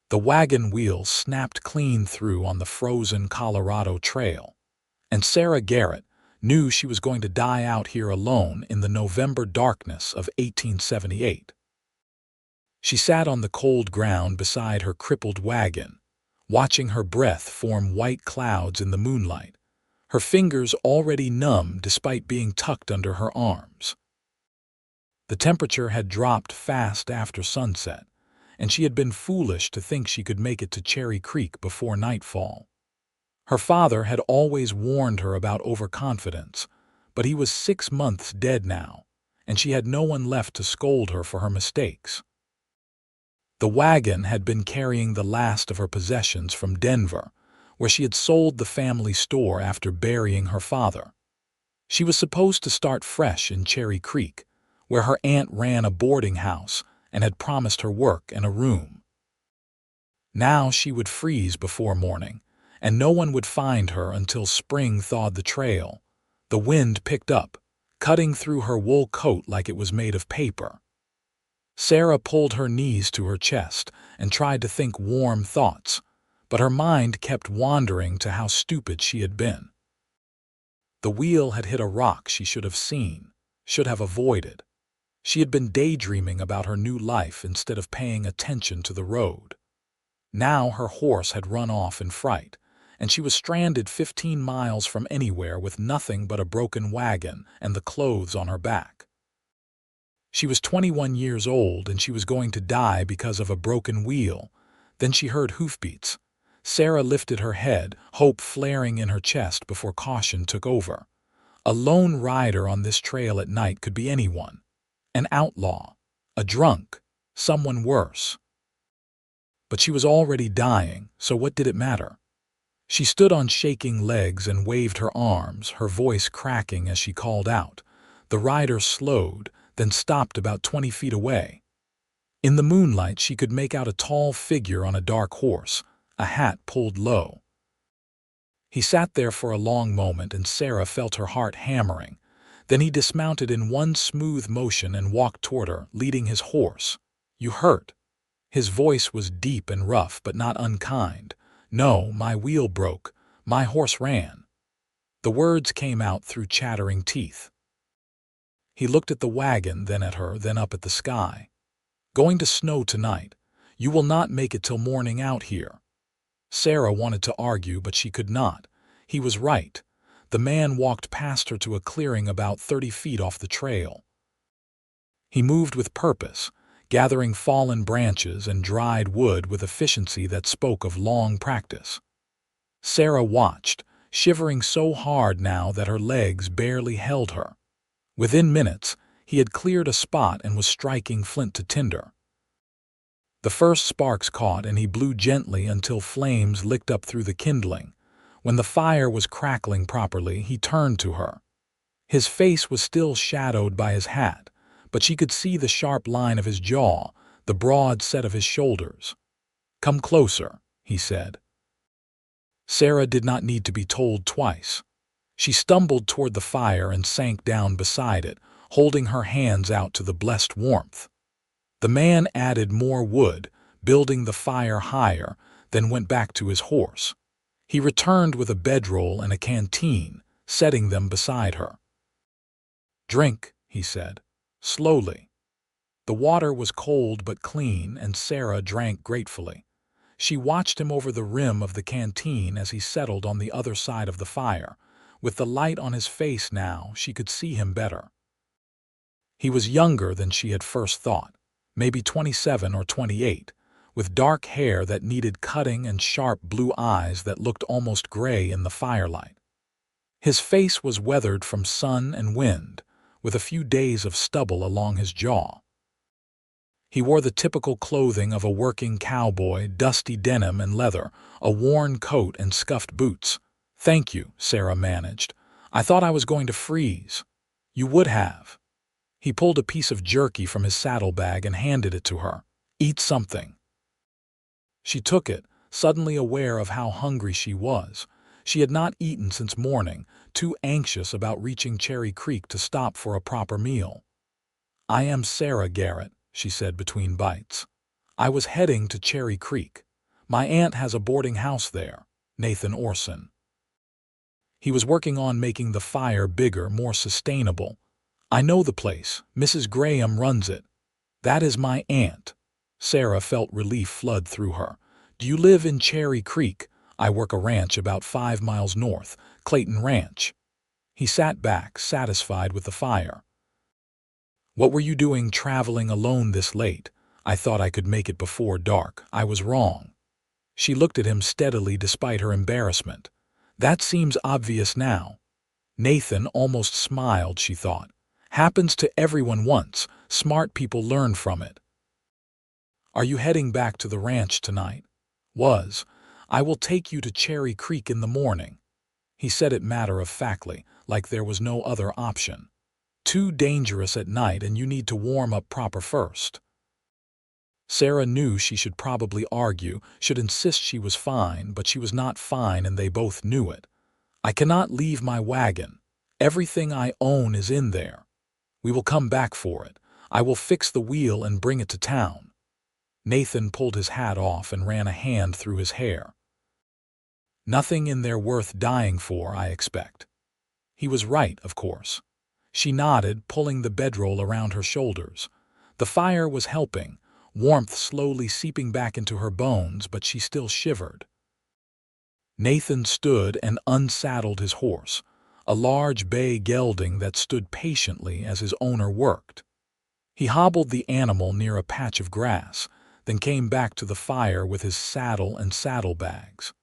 The wagon wheels snapped clean through on the frozen Colorado Trail, and Sarah Garrett knew she was going to die out here alone in the November darkness of 1878. She sat on the cold ground beside her crippled wagon, watching her breath form white clouds in the moonlight, her fingers already numb despite being tucked under her arms. The temperature had dropped fast after sunset, and she had been foolish to think she could make it to Cherry Creek before nightfall. Her father had always warned her about overconfidence, but he was 6 months dead now, and she had no one left to scold her for her mistakes. The wagon had been carrying the last of her possessions from Denver, where she had sold the family store after burying her father. She was supposed to start fresh in Cherry Creek, where her aunt ran a boarding house and had promised her work and a room. Now she would freeze before morning, and no one would find her until spring thawed the trail. The wind picked up, cutting through her wool coat like it was made of paper. Sarah pulled her knees to her chest and tried to think warm thoughts, but her mind kept wandering to how stupid she had been. The wheel had hit a rock she should have seen, should have avoided. She had been daydreaming about her new life instead of paying attention to the road. Now her horse had run off in fright, and she was stranded 15 miles from anywhere with nothing but a broken wagon and the clothes on her back. She was 21 years old and she was going to die because of a broken wheel. Then she heard hoofbeats. Sarah lifted her head, hope flaring in her chest before caution took over. A lone rider on this trail at night could be anyone. An outlaw, a drunk, someone worse. But she was already dying, so what did it matter? She stood on shaking legs and waved her arms, her voice cracking as she called out. The rider slowed, then stopped about 20 feet away. In the moonlight she could make out a tall figure on a dark horse, a hat pulled low. He sat there for a long moment and Sarah felt her heart hammering. Then he dismounted in one smooth motion and walked toward her, leading his horse. "You hurt?" His voice was deep and rough, but not unkind. "No, my wheel broke. My horse ran." The words came out through chattering teeth. He looked at the wagon, then at her, then up at the sky. "Going to snow tonight. You will not make it till morning out here." Sarah wanted to argue, but she could not. He was right. The man walked past her to a clearing about 30 feet off the trail. He moved with purpose, gathering fallen branches and dried wood with efficiency that spoke of long practice. Sarah watched, shivering so hard now that her legs barely held her. Within minutes, he had cleared a spot and was striking flint to tinder. The first sparks caught and he blew gently until flames licked up through the kindling. When the fire was crackling properly, he turned to her. His face was still shadowed by his hat, but she could see the sharp line of his jaw, the broad set of his shoulders. "Come closer," he said. Sarah did not need to be told twice. She stumbled toward the fire and sank down beside it, holding her hands out to the blessed warmth. The man added more wood, building the fire higher, then went back to his horse. He returned with a bedroll and a canteen, setting them beside her. "Drink," he said, slowly. The water was cold but clean, and Sarah drank gratefully. She watched him over the rim of the canteen as he settled on the other side of the fire. With the light on his face now, she could see him better. He was younger than she had first thought, maybe 27 or 28, with dark hair that needed cutting and sharp blue eyes that looked almost gray in the firelight. His face was weathered from sun and wind, with a few days of stubble along his jaw. He wore the typical clothing of a working cowboy, dusty denim and leather, a worn coat and scuffed boots. "Thank you," Sarah managed. "I thought I was going to freeze." "You would have." He pulled a piece of jerky from his saddlebag and handed it to her. "Eat something." She took it, suddenly aware of how hungry she was. She had not eaten since morning, too anxious about reaching Cherry Creek to stop for a proper meal. "I am Sarah Garrett," she said between bites. "I was heading to Cherry Creek. My aunt has a boarding house there, Nathan Orson. He was working on making the fire bigger, more sustainable. I know the place. Mrs. Graham runs it. That is my aunt. Sarah felt relief flood through her. Do you live in Cherry Creek? I work a ranch about 5 miles north, Clayton Ranch. He sat back, satisfied with the fire. What were you doing traveling alone this late? I thought I could make it before dark. I was wrong. She looked at him steadily despite her embarrassment. That seems obvious now. Nathan almost smiled, she thought. Happens to everyone once. Smart people learn from it. Are you heading back to the ranch tonight? I will take you to Cherry Creek in the morning. He said it matter-of-factly, like there was no other option. Too dangerous at night and you need to warm up proper first. Sarah knew she should probably argue, should insist she was fine, but she was not fine and they both knew it. I cannot leave my wagon. Everything I own is in there. We will come back for it. I will fix the wheel and bring it to town. Nathan pulled his hat off and ran a hand through his hair. Nothing in there worth dying for, I expect. He was right, of course. She nodded, pulling the bedroll around her shoulders. The fire was helping, warmth slowly seeping back into her bones, but she still shivered. Nathan stood and unsaddled his horse, a large bay gelding that stood patiently as his owner worked. He hobbled the animal near a patch of grass, then came back to the fire with his saddle and saddlebags.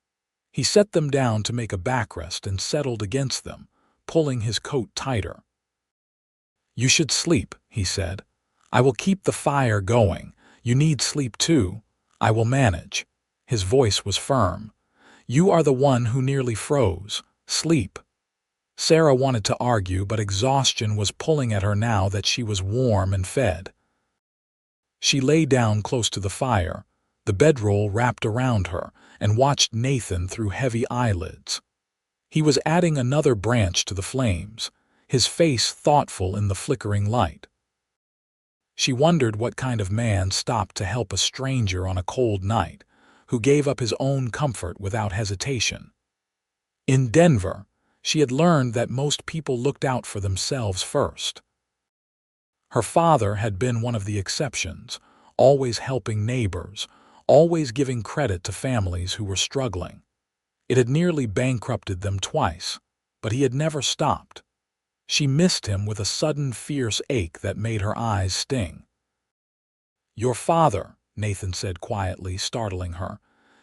He set them down to make a backrest and settled against them, pulling his coat tighter. You should sleep, he said. I will keep the fire going. You need sleep too. I will manage. His voice was firm. You are the one who nearly froze. Sleep. Sarah wanted to argue, but exhaustion was pulling at her now that she was warm and fed. She lay down close to the fire, the bedroll wrapped around her, and watched Nathan through heavy eyelids. He was adding another branch to the flames, his face thoughtful in the flickering light. She wondered what kind of man stopped to help a stranger on a cold night, who gave up his own comfort without hesitation. In Denver, she had learned that most people looked out for themselves first. Her father had been one of the exceptions, always helping neighbors, always giving credit to families who were struggling. It had nearly bankrupted them twice, but he had never stopped. She missed him with a sudden fierce ache that made her eyes sting. Your father, Nathan said quietly, startling her.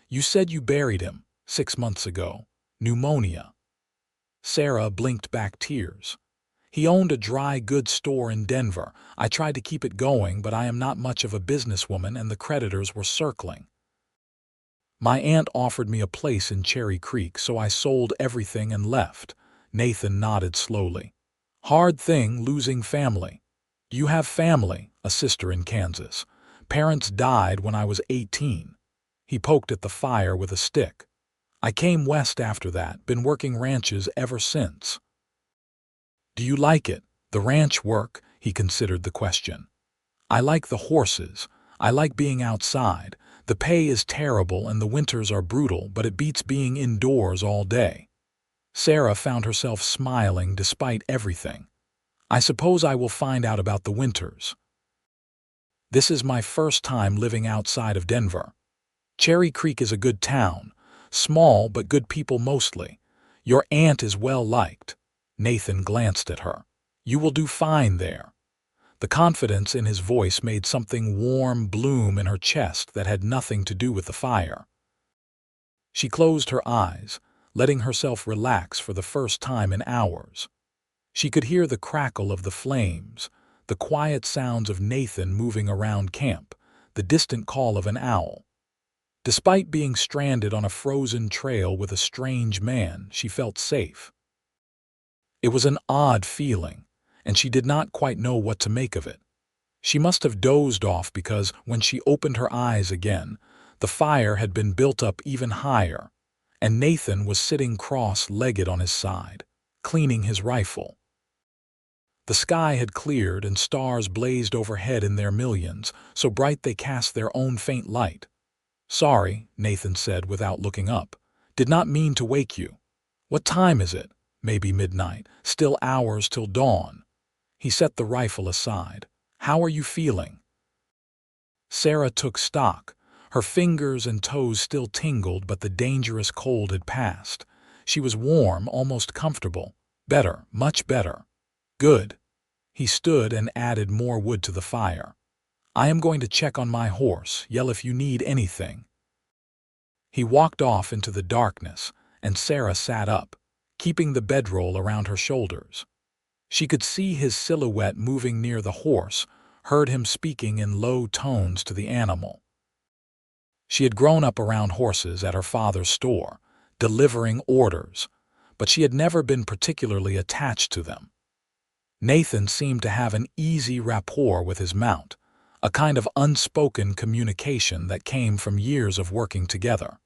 You said you buried him 6 months ago. Pneumonia. Sarah blinked back tears. He owned a dry goods store in Denver. I tried to keep it going, but I am not much of a businesswoman and the creditors were circling. My aunt offered me a place in Cherry Creek, so I sold everything and left. Nathan nodded slowly. Hard thing losing family. Do you have family? A sister in Kansas. Parents died when I was 18. He poked at the fire with a stick. I came west after that, been working ranches ever since. Do you like it? The ranch work? He considered the question. I like the horses. I like being outside. The pay is terrible and the winters are brutal, but it beats being indoors all day. Sarah found herself smiling despite everything. I suppose I will find out about the winters. This is my first time living outside of Denver. Cherry Creek is a good town. Small but good people mostly. Your aunt is well liked. Nathan glanced at her. You will do fine there. The confidence in his voice made something warm bloom in her chest that had nothing to do with the fire. She closed her eyes, letting herself relax for the first time in hours. She could hear the crackle of the flames, the quiet sounds of Nathan moving around camp, the distant call of an owl. Despite being stranded on a frozen trail with a strange man, she felt safe. It was an odd feeling, and she did not quite know what to make of it. She must have dozed off because when she opened her eyes again, the fire had been built up even higher, and Nathan was sitting cross-legged on his side, cleaning his rifle. The sky had cleared and stars blazed overhead in their millions, so bright they cast their own faint light. Sorry, Nathan said without looking up. Did not mean to wake you. What time is it? Maybe midnight. Still hours till dawn. He set the rifle aside. How are you feeling? Sarah took stock. Her fingers and toes still tingled, but the dangerous cold had passed. She was warm, almost comfortable. Better, much better. Good. He stood and added more wood to the fire. I am going to check on my horse. Yell if you need anything. He walked off into the darkness, and Sarah sat up, keeping the bedroll around her shoulders. She could see his silhouette moving near the horse, heard him speaking in low tones to the animal. She had grown up around horses at her father's store, delivering orders, but she had never been particularly attached to them. Nathan seemed to have an easy rapport with his mount, a kind of unspoken communication that came from years of working together.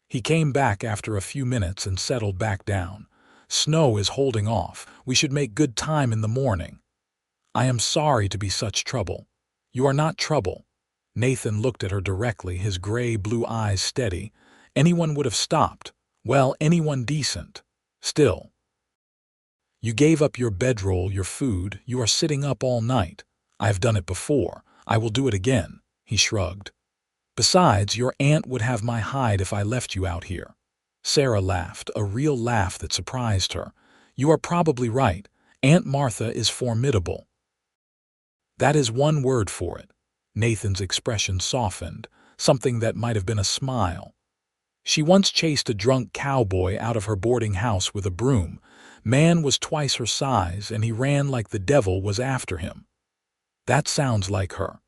He came back after a few minutes and settled back down. Snow is holding off. We should make good time in the morning. I am sorry to be such trouble. You are not trouble. Nathan looked at her directly, his gray-blue eyes steady. Anyone would have stopped. Well, anyone decent. Still. You gave up your bedroll, your food. You are sitting up all night. I have done it before. I will do it again. He shrugged. Besides, your aunt would have my hide if I left you out here. Sarah laughed, a real laugh that surprised her. You are probably right. Aunt Martha is formidable. That is one word for it. Nathan's expression softened, something that might have been a smile. She once chased a drunk cowboy out of her boarding house with a broom. Man was twice her size, and he ran like the devil was after him. That sounds like her.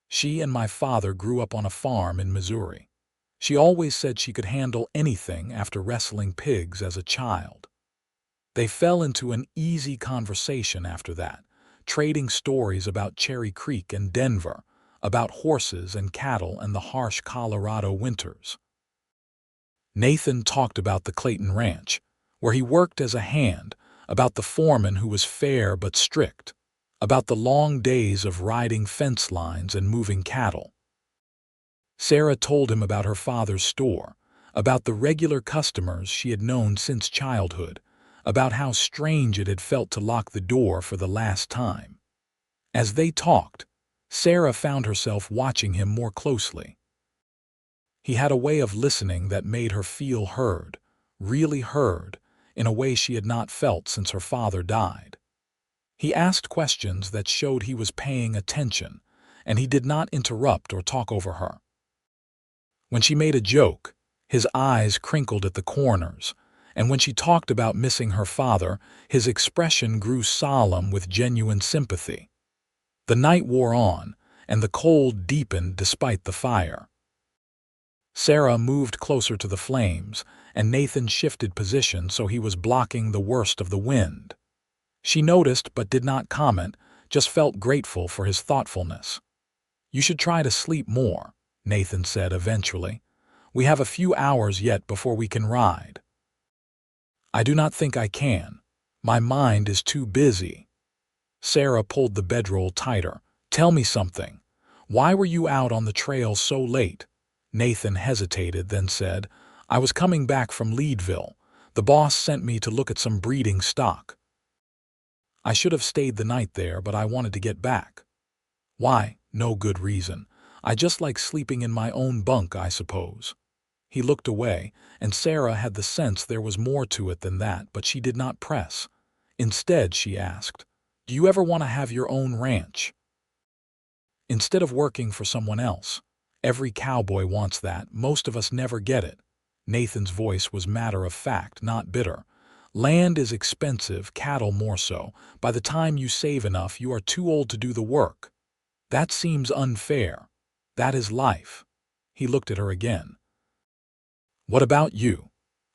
She and my father grew up on a farm in Missouri. She always said she could handle anything after wrestling pigs as a child. They fell into an easy conversation after that, trading stories about Cherry Creek and Denver, about horses and cattle and the harsh Colorado winters. Nathan talked about the Clayton Ranch, where he worked as a hand, about the foreman who was fair but strict, about the long days of riding fence lines and moving cattle. Sarah told him about her father's store, about the regular customers she had known since childhood, about how strange it had felt to lock the door for the last time. As they talked, Sarah found herself watching him more closely. He had a way of listening that made her feel heard, really heard, in a way she had not felt since her father died. He asked questions that showed he was paying attention, and he did not interrupt or talk over her. When she made a joke, his eyes crinkled at the corners, and when she talked about missing her father, his expression grew solemn with genuine sympathy. The night wore on, and the cold deepened despite the fire. Sarah moved closer to the flames, and Nathan shifted position so he was blocking the worst of the wind. She noticed but did not comment, just felt grateful for his thoughtfulness. You should try to sleep more, Nathan said eventually. We have a few hours yet before we can ride. I do not think I can. My mind is too busy. Sarah pulled the bedroll tighter. Tell me something. Why were you out on the trail so late? Nathan hesitated, then said, I was coming back from Leadville. The boss sent me to look at some breeding stock. I should have stayed the night there, but I wanted to get back. Why? No good reason. I just like sleeping in my own bunk, I suppose. He looked away, and Sarah had the sense there was more to it than that, but she did not press. Instead, she asked, Do you ever want to have your own ranch? Instead of working for someone else. Every cowboy wants that. Most of us never get it. Nathan's voice was matter of fact, not bitter. Land is expensive, cattle more so. By the time you save enough, you are too old to do the work. That seems unfair. That is life. He looked at her again. What about you?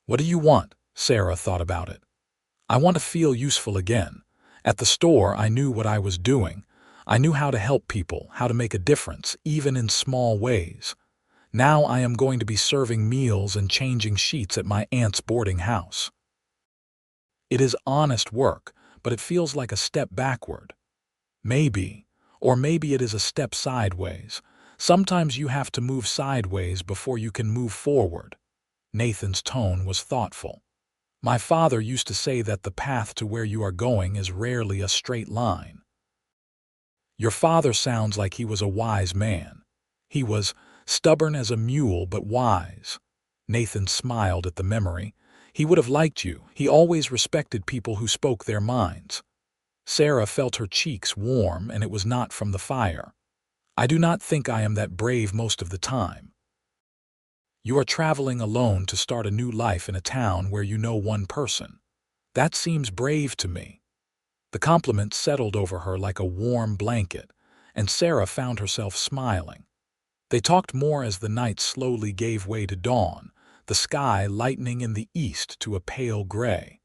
What do you want? Sarah thought about it. I want to feel useful again. At the store, I knew what I was doing. I knew how to help people, how to make a difference, even in small ways. Now I am going to be serving meals and changing sheets at my aunt's boarding house. It is honest work, but it feels like a step backward. Maybe, or maybe it is a step sideways. Sometimes you have to move sideways before you can move forward. Nathan's tone was thoughtful. My father used to say that the path to where you are going is rarely a straight line. Your father sounds like he was a wise man. He was stubborn as a mule but wise. Nathan smiled at the memory. He would have liked you. He always respected people who spoke their minds. Sarah felt her cheeks warm, and it was not from the fire. I do not think I am that brave most of the time. You are traveling alone to start a new life in a town where you know one person. That seems brave to me. The compliment settled over her like a warm blanket, and Sarah found herself smiling. They talked more as the night slowly gave way to dawn, the sky lightening in the east to a pale gray.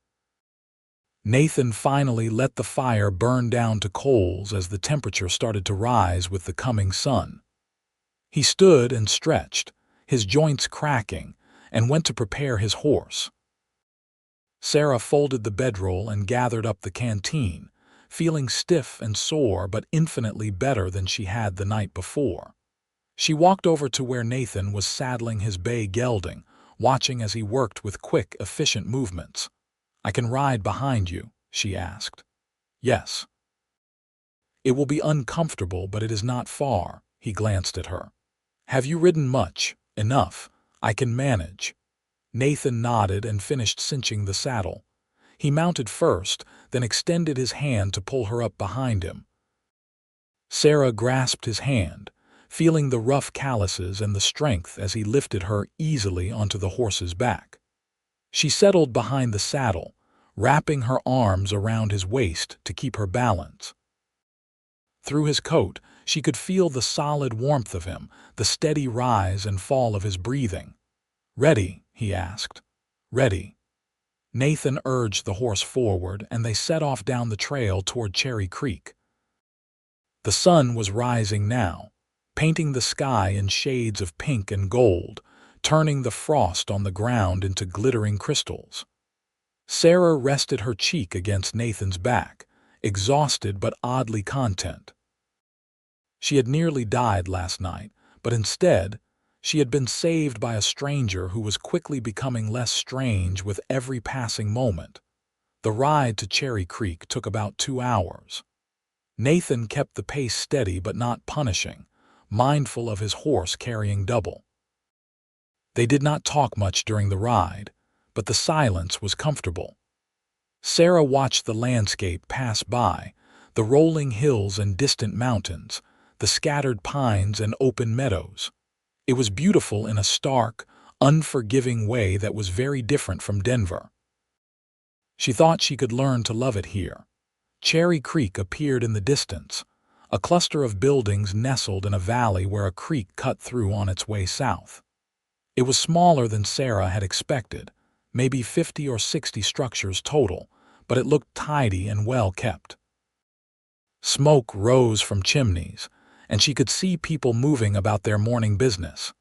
Nathan finally let the fire burn down to coals as the temperature started to rise with the coming sun. He stood and stretched, his joints cracking, and went to prepare his horse. Sarah folded the bedroll and gathered up the canteen, feeling stiff and sore but infinitely better than she had the night before. She walked over to where Nathan was saddling his bay gelding, watching as he worked with quick, efficient movements. I can ride behind you, she asked. Yes. It will be uncomfortable, but it is not far, he glanced at her. Have you ridden much? Enough. I can manage. Nathan nodded and finished cinching the saddle. He mounted first, then extended his hand to pull her up behind him. Sarah grasped his hand, feeling the rough calluses and the strength as he lifted her easily onto the horse's back. She settled behind the saddle, wrapping her arms around his waist to keep her balance. Through his coat, she could feel the solid warmth of him, the steady rise and fall of his breathing. "Ready?" he asked. "Ready." Nathan urged the horse forward, and they set off down the trail toward Cherry Creek. The sun was rising now, painting the sky in shades of pink and gold, turning the frost on the ground into glittering crystals. Sarah rested her cheek against Nathan's back, exhausted but oddly content. She had nearly died last night, but instead, she had been saved by a stranger who was quickly becoming less strange with every passing moment. The ride to Cherry Creek took about 2 hours. Nathan kept the pace steady but not punishing, mindful of his horse carrying double. They did not talk much during the ride, but the silence was comfortable. Sarah watched the landscape pass by, the rolling hills and distant mountains, the scattered pines and open meadows. It was beautiful in a stark, unforgiving way that was very different from Denver. She thought she could learn to love it here. Cherry Creek appeared in the distance, a cluster of buildings nestled in a valley where a creek cut through on its way south. It was smaller than Sarah had expected, maybe 50 or 60 structures total, but it looked tidy and well kept. Smoke rose from chimneys, and she could see people moving about their morning business.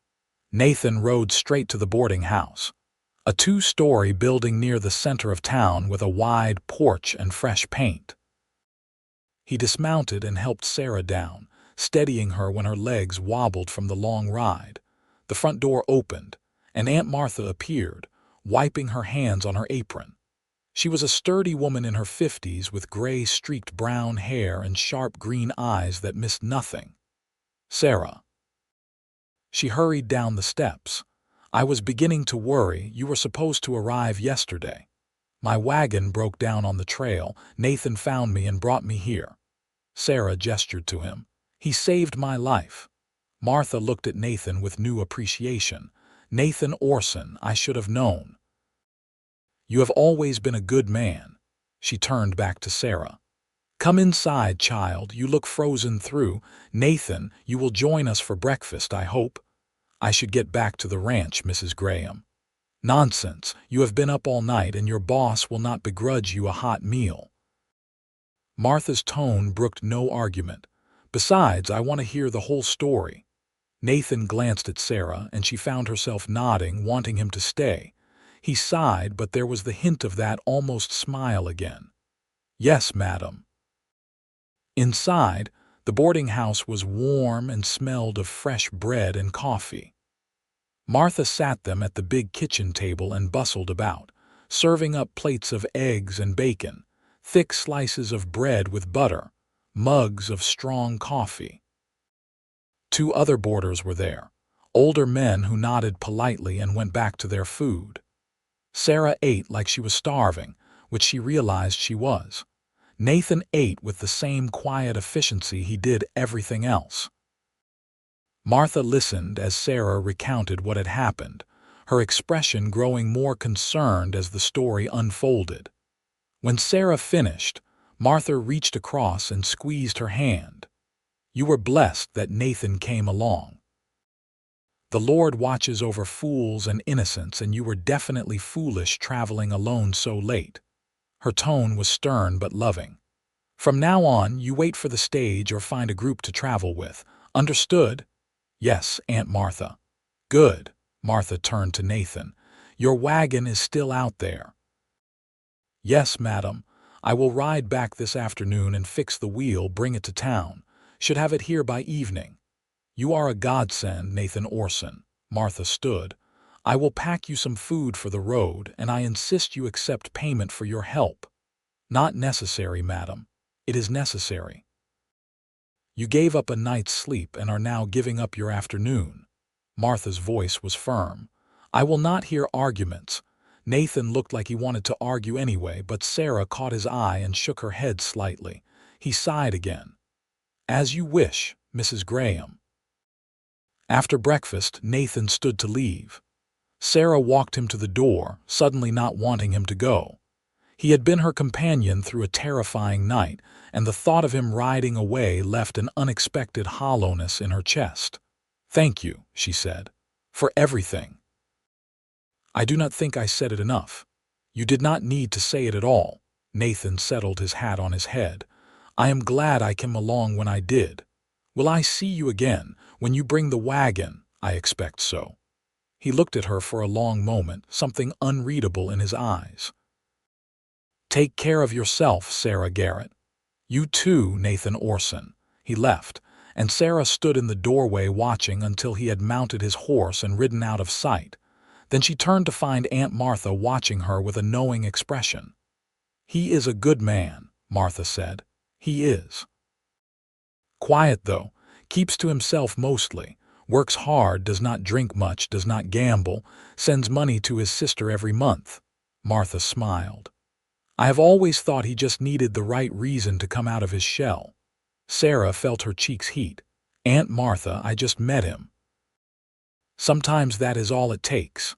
Nathan rode straight to the boarding house, a 2-story building near the center of town with a wide porch and fresh paint. He dismounted and helped Sarah down, steadying her when her legs wobbled from the long ride. The front door opened, and Aunt Martha appeared, wiping her hands on her apron. She was a sturdy woman in her 50s with gray-streaked brown hair and sharp green eyes that missed nothing. "Sarah." She hurried down the steps. "I was beginning to worry. You were supposed to arrive yesterday. My wagon broke down on the trail. Nathan found me and brought me here." Sarah gestured to him. "He saved my life." Martha looked at Nathan with new appreciation. "Nathan Orson, I should have known." "You have always been a good man." She turned back to Sarah. "Come inside, child. You look frozen through. Nathan, you will join us for breakfast, I hope." "I should get back to the ranch, Mrs. Graham." "Nonsense. You have been up all night, and your boss will not begrudge you a hot meal." Martha's tone brooked no argument. "Besides, I want to hear the whole story." Nathan glanced at Sarah, and she found herself nodding, wanting him to stay. He sighed, but there was the hint of that almost smile again. "Yes, madam." Inside, The boarding house was warm and smelled of fresh bread and coffee. Martha sat them at the big kitchen table and bustled about, serving up plates of eggs and bacon, thick slices of bread with butter, mugs of strong coffee. 2 other boarders were there, older men who nodded politely and went back to their food. Sarah ate like she was starving, which she realized she was. Nathan ate with the same quiet efficiency he did everything else. Martha listened as Sarah recounted what had happened, her expression growing more concerned as the story unfolded. When Sarah finished, Martha reached across and squeezed her hand. "You were blessed that Nathan came along. The Lord watches over fools and innocents, and you were definitely foolish traveling alone so late." Her tone was stern but loving. "From now on, you wait for the stage or find a group to travel with. Understood?" "Yes, Aunt Martha." "Good." Martha turned to Nathan. "Your wagon is still out there." "Yes, madam. I will ride back this afternoon and fix the wheel, bring it to town. Should have it here by evening." "You are a godsend, Nathan Orson." Martha stood. "I will pack you some food for the road, and I insist you accept payment for your help." "Not necessary, madam. It is necessary. You gave up a night's sleep and are now giving up your afternoon." Martha's voice was firm. "I will not hear arguments." Nathan looked like he wanted to argue anyway, but Sarah caught his eye and shook her head slightly. He sighed again. "As you wish, Mrs. Graham." After breakfast, Nathan stood to leave. Sarah walked him to the door, suddenly not wanting him to go. He had been her companion through a terrifying night, and the thought of him riding away left an unexpected hollowness in her chest. "Thank you," she said, "for everything." "I do not think I said it enough." "You did not need to say it at all." Nathan settled his hat on his head. "I am glad I came along when I did. Will I see you again when you bring the wagon?" "I expect so." He looked at her for a long moment, something unreadable in his eyes. "Take care of yourself, Sarah Garrett." "You too, Nathan Orson." He left, and Sarah stood in the doorway watching until he had mounted his horse and ridden out of sight. Then she turned to find Aunt Martha watching her with a knowing expression. "He is a good man," Martha said. "He is. Quiet, though, keeps to himself mostly, works hard, does not drink much, does not gamble, sends money to his sister every month." Martha smiled. "I have always thought he just needed the right reason to come out of his shell." Sarah felt her cheeks heat. "Aunt Martha, I just met him." "Sometimes that is all it takes."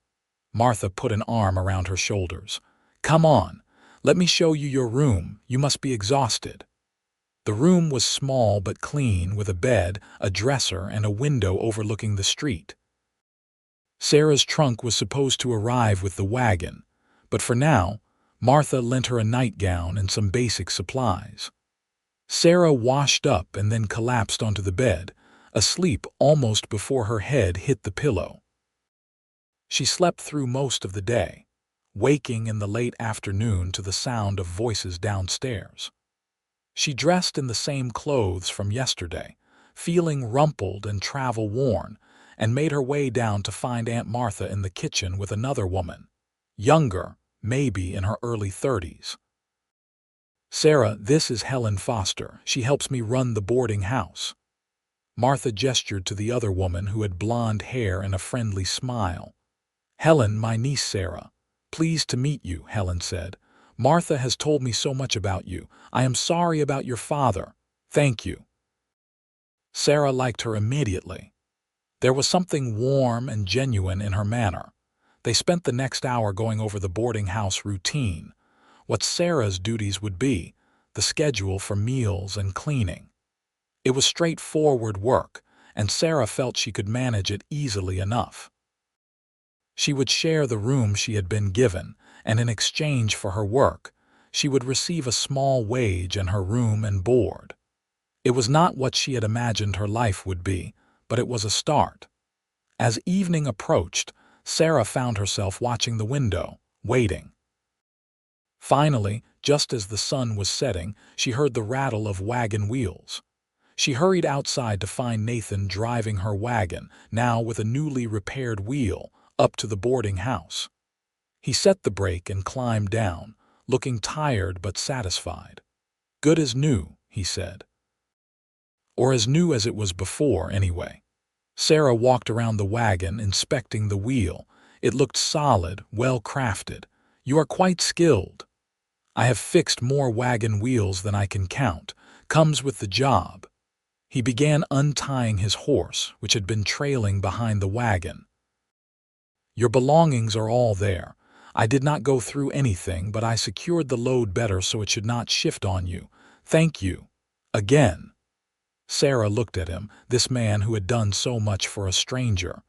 Martha put an arm around her shoulders. "Come on, let me show you your room. You must be exhausted." The room was small but clean, with a bed, a dresser, and a window overlooking the street. Sarah's trunk was supposed to arrive with the wagon, but for now, Martha lent her a nightgown and some basic supplies. Sarah washed up and then collapsed onto the bed, asleep almost before her head hit the pillow. She slept through most of the day, waking in the late afternoon to the sound of voices downstairs. She dressed in the same clothes from yesterday, feeling rumpled and travel-worn, and made her way down to find Aunt Martha in the kitchen with another woman, younger, maybe in her early 30s. "Sarah, this is Helen Foster. She helps me run the boarding house." Martha gestured to the other woman who had blonde hair and a friendly smile. "Helen, my niece Sarah." "Pleased to meet you," Helen said. "Martha has told me so much about you. I am sorry about your father." "Thank you." Sarah liked her immediately. There was something warm and genuine in her manner. They spent the next hour going over the boarding house routine, what Sarah's duties would be, the schedule for meals and cleaning. It was straightforward work, and Sarah felt she could manage it easily enough. She would share the room she had been given, and in exchange for her work, she would receive a small wage and her room and board. It was not what she had imagined her life would be, but it was a start. As evening approached, Sarah found herself watching the window, waiting. Finally, just as the sun was setting, she heard the rattle of wagon wheels. She hurried outside to find Nathan driving her wagon, now with a newly repaired wheel, up to the boarding house. He set the brake and climbed down, looking tired but satisfied. "Good as new," he said. Or as new as it was before, anyway. Sarah walked around the wagon, inspecting the wheel. It looked solid, well-crafted. "You are quite skilled." "I have fixed more wagon wheels than I can count. Comes with the job." He began untying his horse, which had been trailing behind the wagon. "Your belongings are all there. I did not go through anything, but I secured the load better so it should not shift on you. Thank you. Again." Sarah looked at him, this man who had done so much for a stranger.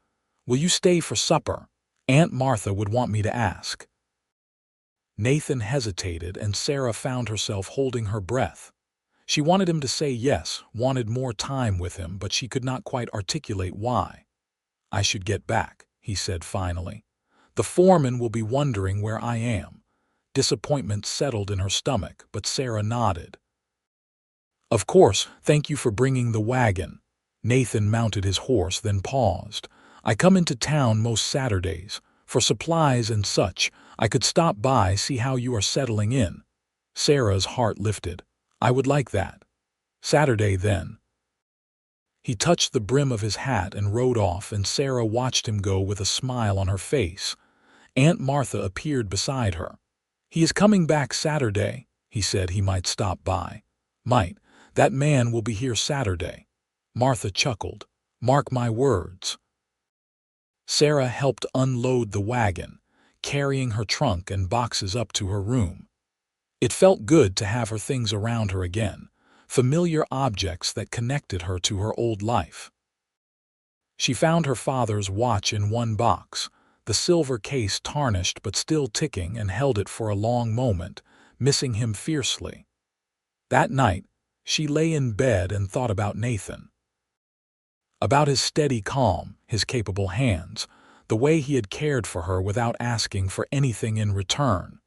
"Will you stay for supper? Aunt Martha would want me to ask." Nathan hesitated, and Sarah found herself holding her breath. She wanted him to say yes, wanted more time with him, but she could not quite articulate why. "I should get back," he said finally. "The foreman will be wondering where I am." Disappointment settled in her stomach, but Sarah nodded. "Of course, thank you for bringing the wagon." Nathan mounted his horse, then paused. "I come into town most Saturdays, for supplies and such. I could stop by, see how you are settling in." Sarah's heart lifted. "I would like that." "Saturday, then." He touched the brim of his hat and rode off, and Sarah watched him go with a smile on her face. Aunt Martha appeared beside her. "He is coming back Saturday," he said. "He might stop by." "Might. That man will be here Saturday." Martha chuckled. "Mark my words." Sarah helped unload the wagon, carrying her trunk and boxes up to her room. It felt good to have her things around her again, familiar objects that connected her to her old life. She found her father's watch in one box, the silver case tarnished but still ticking, and held it for a long moment, missing him fiercely. That night, she lay in bed and thought about Nathan. About his steady calm, his capable hands, the way he had cared for her without asking for anything in return.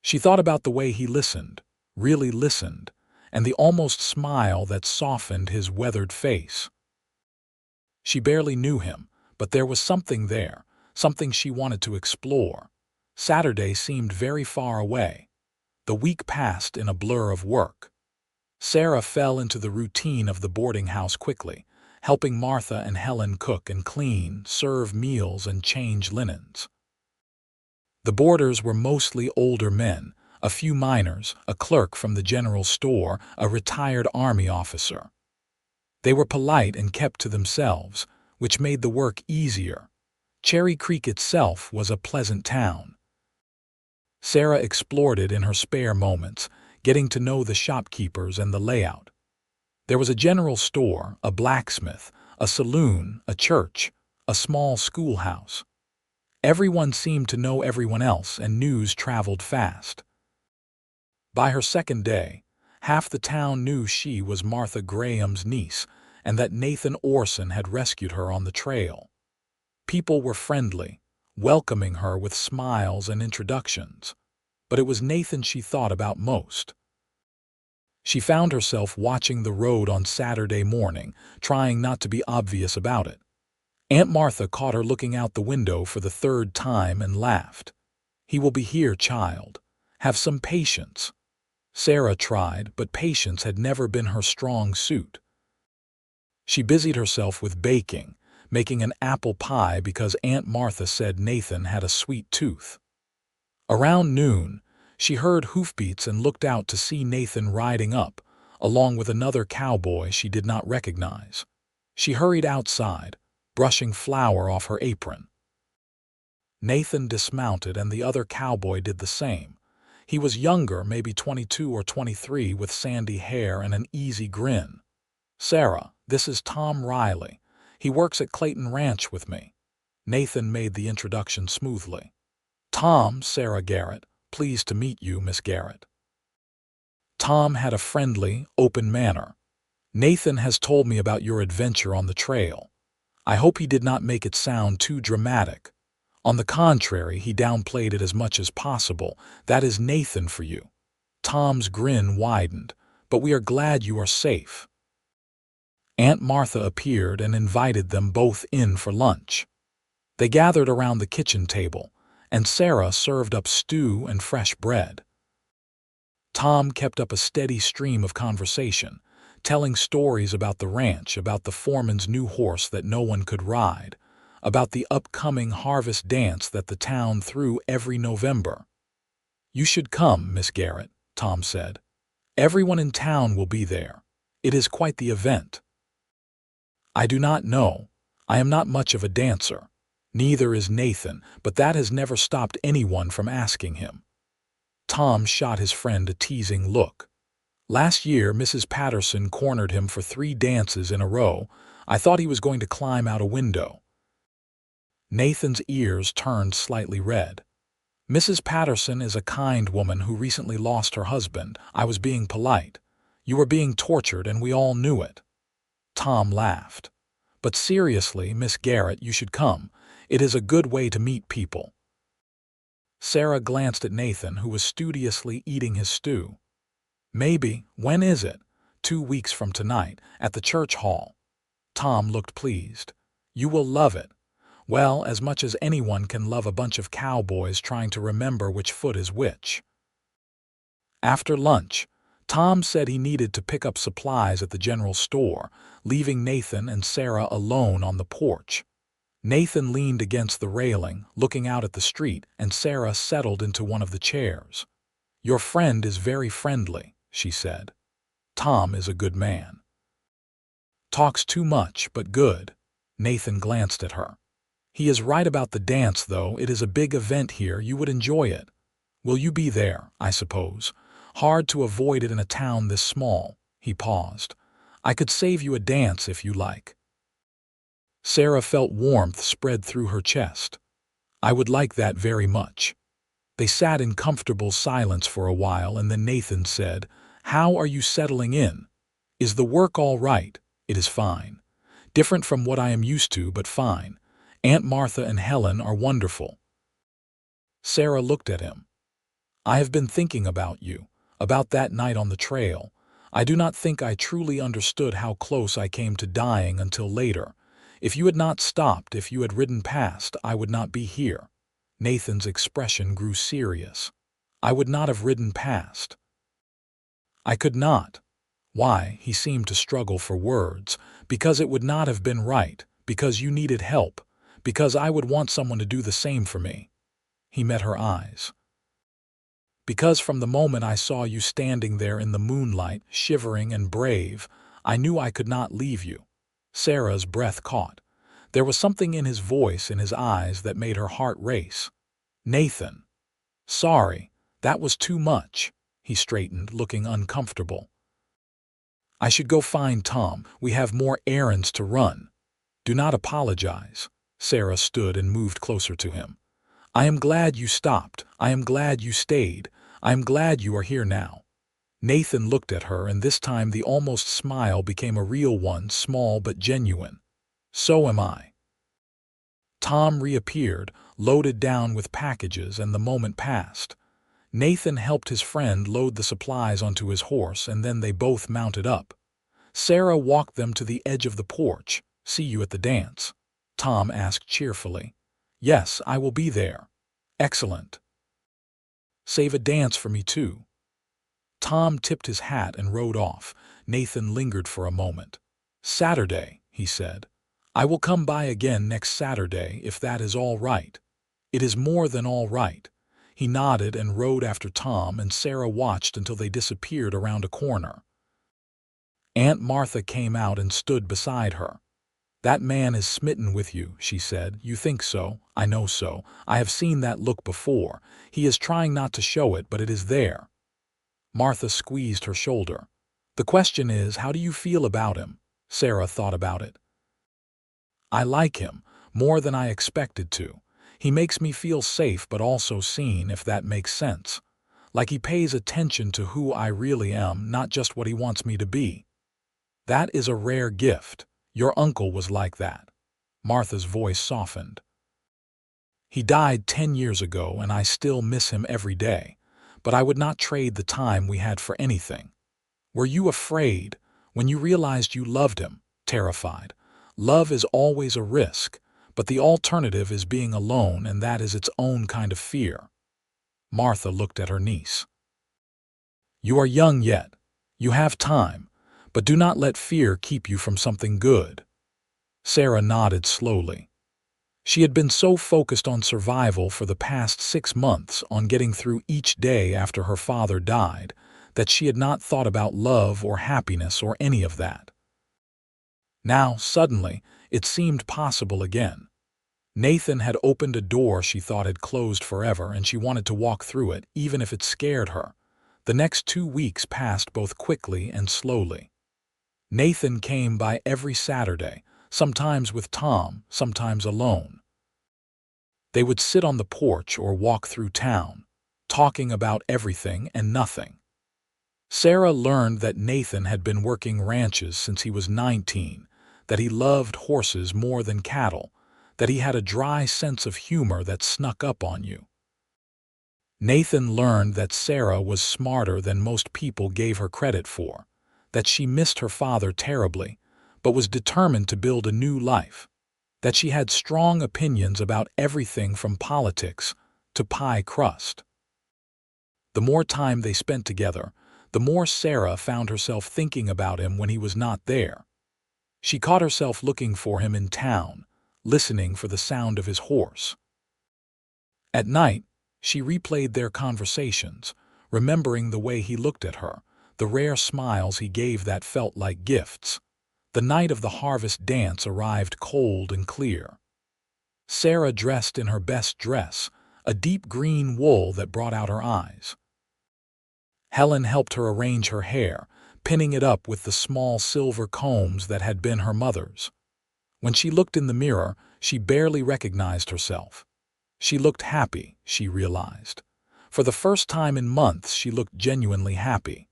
She thought about the way he listened, really listened, and the almost smile that softened his weathered face. She barely knew him, but there was something there, something she wanted to explore. Saturday seemed very far away. The week passed in a blur of work. Sarah fell into the routine of the boarding house quickly, helping Martha and Helen cook and clean, serve meals, and change linens. The boarders were mostly older men, a few miners, a clerk from the general store, a retired army officer. They were polite and kept to themselves, which made the work easier. Cherry Creek itself was a pleasant town. Sarah explored it in her spare moments, getting to know the shopkeepers and the layout. There was a general store, a blacksmith, a saloon, a church, a small schoolhouse. Everyone seemed to know everyone else, and news traveled fast. By her second day, half the town knew she was Martha Graham's niece, and that Nathan Orson had rescued her on the trail. People were friendly, welcoming her with smiles and introductions. But it was Nathan she thought about most. She found herself watching the road on Saturday morning, trying not to be obvious about it. Aunt Martha caught her looking out the window for the third time and laughed. "He will be here, child. Have some patience." Sarah tried, but patience had never been her strong suit. She busied herself with baking, making an apple pie because Aunt Martha said Nathan had a sweet tooth. Around noon, she heard hoofbeats and looked out to see Nathan riding up, along with another cowboy she did not recognize. She hurried outside, brushing flour off her apron. Nathan dismounted, and the other cowboy did the same. He was younger, maybe 22 or 23, with sandy hair and an easy grin. "Sarah, this is Tom Riley. He works at Clayton Ranch with me." Nathan made the introduction smoothly. "Tom, Sarah Garrett. Pleased to meet you, Miss Garrett." Tom had a friendly, open manner. "Nathan has told me about your adventure on the trail. I hope he did not make it sound too dramatic. On the contrary, he downplayed it as much as possible. That is Nathan for you." Tom's grin widened. "But we are glad you are safe." Aunt Martha appeared and invited them both in for lunch. They gathered around the kitchen table, and Sarah served up stew and fresh bread. Tom kept up a steady stream of conversation, telling stories about the ranch, about the foreman's new horse that no one could ride, about the upcoming harvest dance that the town threw every November. "You should come, Miss Garrett," Tom said. "Everyone in town will be there. It is quite the event." "I do not know. I am not much of a dancer. Neither is Nathan, but that has never stopped anyone from asking him." Tom shot his friend a teasing look. "Last year, Mrs. Patterson cornered him for 3 dances in a row. I thought he was going to climb out a window." Nathan's ears turned slightly red. "Mrs. Patterson is a kind woman who recently lost her husband. I was being polite. You were being tortured, and we all knew it." Tom laughed. "But seriously, Miss Garrett, you should come. It is a good way to meet people." Sarah glanced at Nathan, who was studiously eating his stew. "Maybe. When is it?" "2 weeks from tonight, at the church hall." Tom looked pleased. "You will love it." "Well, as much as anyone can love a bunch of cowboys trying to remember which foot is which." After lunch, Tom said he needed to pick up supplies at the general store, leaving Nathan and Sarah alone on the porch. Nathan leaned against the railing, looking out at the street, and Sarah settled into one of the chairs. "Your friend is very friendly," she said. "Tom is a good man." "Talks too much, but good." Nathan glanced at her. "He is right about the dance, though. It is a big event here. You would enjoy it. Will you be there, I suppose? Hard to avoid it in a town this small." He paused. "I could save you a dance if you like." Sarah felt warmth spread through her chest. "I would like that very much." They sat in comfortable silence for a while, and then Nathan said, "How are you settling in? Is the work all right?" "It is fine. Different from what I am used to, but fine. Aunt Martha and Helen are wonderful." Sarah looked at him. "I have been thinking about you, about that night on the trail. I do not think I truly understood how close I came to dying until later. If you had not stopped, if you had ridden past, I would not be here." Nathan's expression grew serious. "I would not have ridden past." "I could not." "Why?" He seemed to struggle for words. "Because it would not have been right, because you needed help, because I would want someone to do the same for me." He met her eyes. "Because from the moment I saw you standing there in the moonlight, shivering and brave, I knew I could not leave you." Sarah's breath caught. There was something in his voice, in his eyes, that made her heart race. "Nathan." "Sorry, that was too much." He straightened, looking uncomfortable. "I should go find Tom. We have more errands to run." "Do not apologize." Sarah stood and moved closer to him. "I am glad you stopped. I am glad you stayed. I am glad you are here now." Nathan looked at her, and this time the almost smile became a real one, small but genuine. "So am I." Tom reappeared, loaded down with packages, and the moment passed. Nathan helped his friend load the supplies onto his horse, and then they both mounted up. Sarah walked them to the edge of the porch. "See you at the dance?" Tom asked cheerfully. "Yes, I will be there." "Excellent. Save a dance for me, too." Tom tipped his hat and rode off. Nathan lingered for a moment. "Saturday," he said. "I will come by again next Saturday, if that is all right." "It is more than all right." He nodded and rode after Tom, and Sarah watched until they disappeared around a corner. Aunt Martha came out and stood beside her. "That man is smitten with you," she said. "You think so. I know so. I have seen that look before. He is trying not to show it, but it is there." Martha squeezed her shoulder. "The question is, how do you feel about him?" Sarah thought about it. "I like him, more than I expected to. He makes me feel safe but also seen, if that makes sense. Like he pays attention to who I really am, not just what he wants me to be. That is a rare gift. Your uncle was like that." Martha's voice softened. "He died 10 years ago, and I still miss him every day. But I would not trade the time we had for anything." "Were you afraid when you realized you loved him?" terrified. "Love is always a risk, but the alternative is being alone, and that is its own kind of fear." Martha looked at her niece. "You are young yet. You have time, but do not let fear keep you from something good." Sarah nodded slowly. She had been so focused on survival for the past 6 months, on getting through each day after her father died, that she had not thought about love or happiness or any of that. Now, suddenly, it seemed possible again. Nathan had opened a door she thought had closed forever, and she wanted to walk through it, even if it scared her. The next 2 weeks passed both quickly and slowly. Nathan came by every Saturday, sometimes with Tom, sometimes alone. They would sit on the porch or walk through town, talking about everything and nothing. Sarah learned that Nathan had been working ranches since he was 19, that he loved horses more than cattle, that he had a dry sense of humor that snuck up on you. Nathan learned that Sarah was smarter than most people gave her credit for, that she missed her father terribly, but was determined to build a new life, that she had strong opinions about everything from politics to pie crust. The more time they spent together, the more Sarah found herself thinking about him when he was not there. She caught herself looking for him in town, listening for the sound of his horse. At night, she replayed their conversations, remembering the way he looked at her, the rare smiles he gave that felt like gifts. The night of the harvest dance arrived cold and clear. Sarah dressed in her best dress, a deep green wool that brought out her eyes. Helen helped her arrange her hair, pinning it up with the small silver combs that had been her mother's. When she looked in the mirror, she barely recognized herself. She looked happy, she realized. For the first time in months, she looked genuinely happy.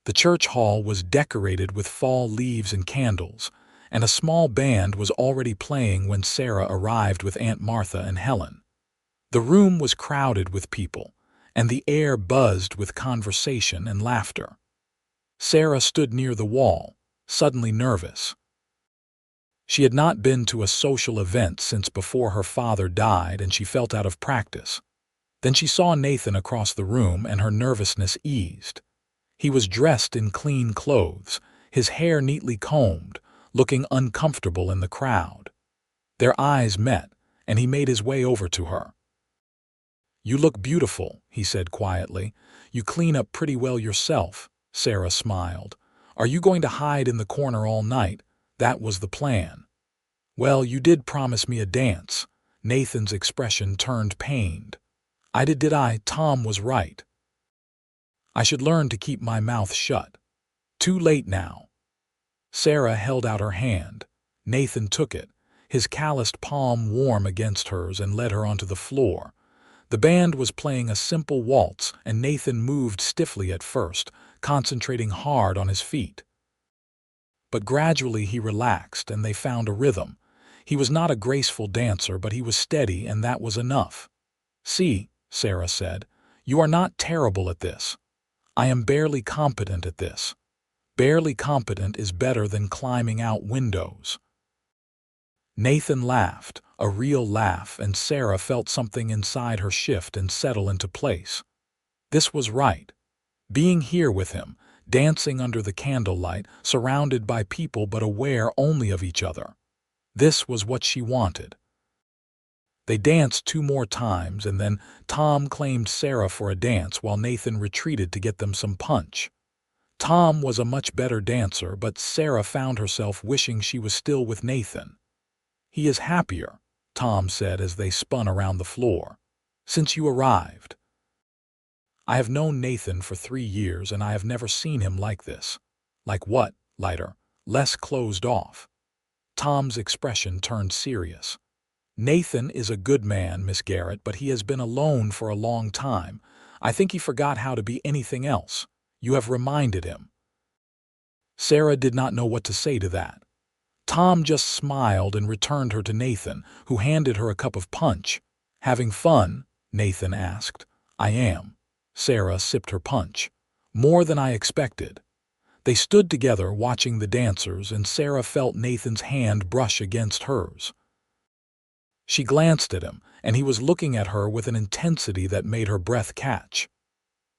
The church hall was decorated with fall leaves and candles, and a small band was already playing when Sarah arrived with Aunt Martha and Helen. The room was crowded with people, and the air buzzed with conversation and laughter. Sarah stood near the wall, suddenly nervous. She had not been to a social event since before her father died, and she felt out of practice. Then she saw Nathan across the room, and her nervousness eased. He was dressed in clean clothes, his hair neatly combed, looking uncomfortable in the crowd. Their eyes met, and he made his way over to her. "You look beautiful," he said quietly. "You clean up pretty well yourself." Sarah smiled. "Are you going to hide in the corner all night?" "That was the plan." "Well, you did promise me a dance." Nathan's expression turned pained. Did I? Tom was right. I should learn to keep my mouth shut. Too late now." Sarah held out her hand. Nathan took it, his calloused palm warm against hers, and led her onto the floor. The band was playing a simple waltz, and Nathan moved stiffly at first, concentrating hard on his feet. But gradually he relaxed, and they found a rhythm. He was not a graceful dancer, but he was steady, and that was enough. "See," Sarah said, "you are not terrible at this. I am barely competent at this. Barely competent is better than climbing out windows." Nathan laughed, a real laugh, and Sarah felt something inside her shift and settle into place. This was right. Being here with him, dancing under the candlelight, surrounded by people but aware only of each other. This was what she wanted. They danced 2 more times, and then Tom claimed Sarah for a dance while Nathan retreated to get them some punch. Tom was a much better dancer, but Sarah found herself wishing she was still with Nathan. "He is happier," Tom said as they spun around the floor. "Since you arrived. I have known Nathan for 3 years, and I have never seen him like this." "Like what?" "Lighter, less closed off." Tom's expression turned serious. "Nathan is a good man, Miss Garrett, but he has been alone for a long time. I think he forgot how to be anything else. You have reminded him." Sarah did not know what to say to that. Tom just smiled and returned her to Nathan, who handed her a cup of punch. "Having fun?" Nathan asked. "I am." Sarah sipped her punch. "More than I expected." They stood together watching the dancers, and Sarah felt Nathan's hand brush against hers. She glanced at him, and he was looking at her with an intensity that made her breath catch.